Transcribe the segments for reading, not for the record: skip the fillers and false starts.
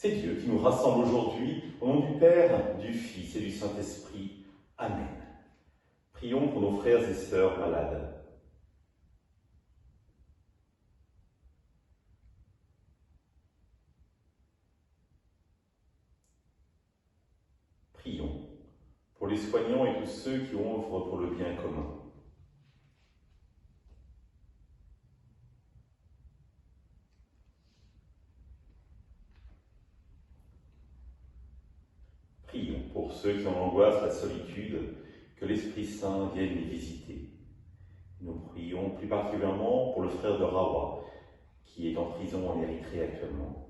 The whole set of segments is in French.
C'est Dieu qui nous rassemble aujourd'hui au nom du Père, du Fils et du Saint-Esprit. Amen. Prions pour nos frères et sœurs malades. Prions pour les soignants et tous ceux qui œuvrent pour le bien commun. Prions pour ceux qui en angoissent la solitude, que l'Esprit Saint vienne les visiter. Nous prions plus particulièrement pour le frère de Rawa, qui est en prison en Érythrée actuellement.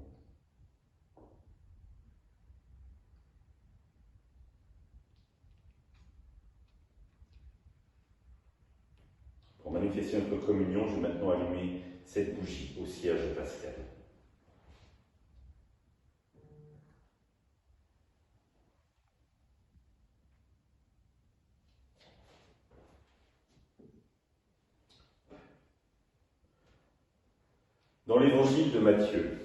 Pour manifester notre communion, je vais maintenant allumer cette bougie au cierge pascal. Dans l'évangile de Matthieu,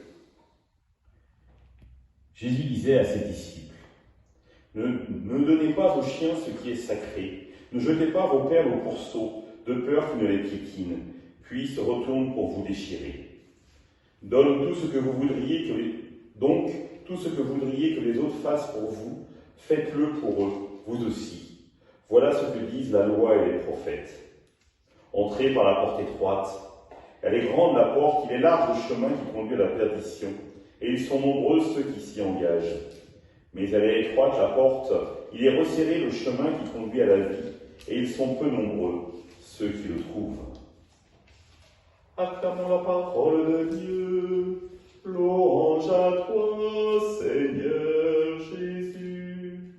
Jésus disait à ses disciples, ne donnez pas aux chiens ce qui est sacré, ne jetez pas vos perles au pourceau, de peur qu'ils ne les piétinent, puis se retournent pour vous déchirer. Donc tout ce que vous voudriez que les autres fassent pour vous, faites-le pour eux, vous aussi. Voilà ce que disent la loi et les prophètes. Entrez par la porte étroite. Elle est grande la porte, il est large le chemin qui conduit à la perdition, et ils sont nombreux ceux qui s'y engagent. Mais elle est étroite la porte, il est resserré le chemin qui conduit à la vie, et ils sont peu nombreux ceux qui le trouvent. Acclamons la parole de Dieu, louange à toi, Seigneur Jésus.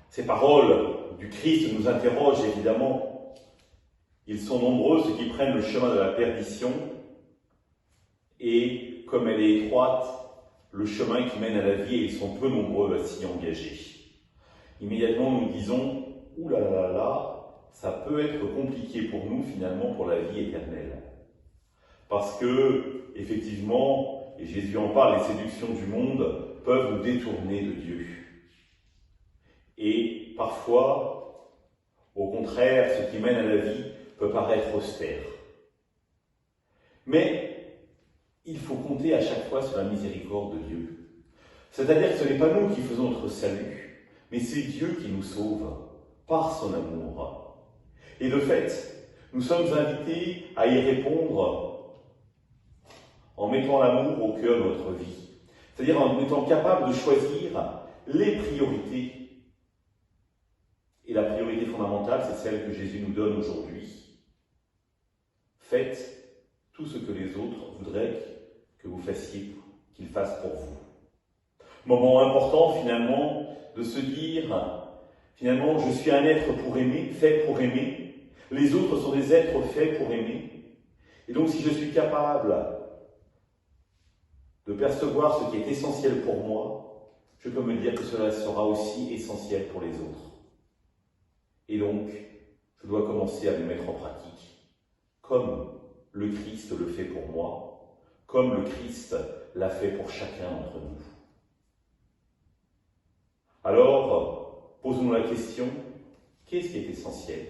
Ces paroles du Christ nous interrogent évidemment. Ils sont nombreux ceux qui prennent le chemin de la perdition, et comme elle est étroite, le chemin qui mène à la vie, et ils sont peu nombreux à s'y engager. Immédiatement, nous disons, ouh là là là, ça peut être compliqué pour nous, finalement, pour la vie éternelle. Parce que, effectivement, et Jésus en parle, les séductions du monde peuvent nous détourner de Dieu. Et parfois, au contraire, ce qui mène à la vie peut paraître austère. Mais il faut compter à chaque fois sur la miséricorde de Dieu. C'est-à-dire que ce n'est pas nous qui faisons notre salut, mais c'est Dieu qui nous sauve par son amour. Et de fait, nous sommes invités à y répondre en mettant l'amour au cœur de notre vie. C'est-à-dire en étant capable de choisir les priorités. Et la priorité fondamentale, c'est celle que Jésus nous donne aujourd'hui. Faites tout ce que les autres voudraient que vous fassiez, qu'ils fassent pour vous. Moment important finalement de se dire, finalement je suis un être pour aimer, fait pour aimer, les autres sont des êtres faits pour aimer, et donc si je suis capable de percevoir ce qui est essentiel pour moi, je peux me dire que cela sera aussi essentiel pour les autres. Et donc, je dois commencer à le mettre en pratique, comme le Christ le fait pour moi, comme le Christ l'a fait pour chacun d'entre nous. Alors, posons-nous la question, qu'est-ce qui est essentiel?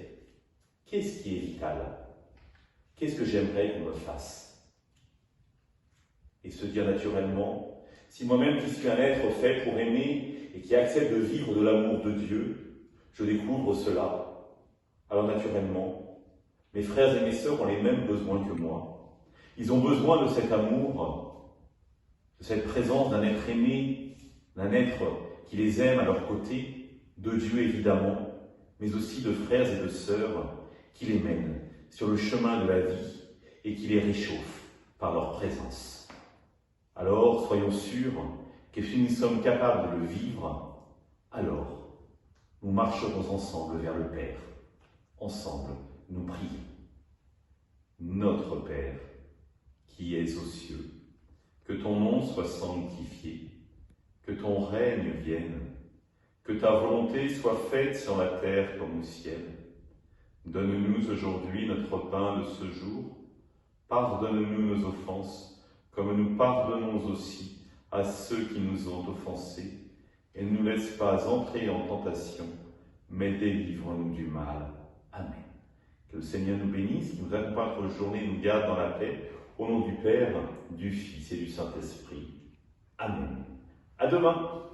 Qu'est-ce qui est vital? Qu'est-ce que j'aimerais qu'on me fasse? Et se dire naturellement, si moi-même qui suis un être fait pour aimer et qui accepte de vivre de l'amour de Dieu, je découvre cela, alors naturellement, mes frères et mes sœurs ont les mêmes besoins que moi. Ils ont besoin de cet amour, de cette présence d'un être aimé, d'un être qui les aime à leur côté, de Dieu évidemment, mais aussi de frères et de sœurs qui les mènent sur le chemin de la vie et qui les réchauffent par leur présence. Alors, soyons sûrs que si nous sommes capables de le vivre, alors nous marcherons ensemble vers le Père. Ensemble, nous prions. Notre Père, qui es aux cieux, que ton nom soit sanctifié, que ton règne vienne, que ta volonté soit faite sur la terre comme au ciel. Donne-nous aujourd'hui notre pain de ce jour. Pardonne-nous nos offenses, comme nous pardonnons aussi à ceux qui nous ont offensés, et ne nous laisse pas entrer en tentation, mais délivre-nous du mal. Amen. Que le Seigneur nous bénisse, qu'il nous accompagne pour notre journée, nous garde dans la paix, au nom du Père, du Fils et du Saint-Esprit. Amen. À demain.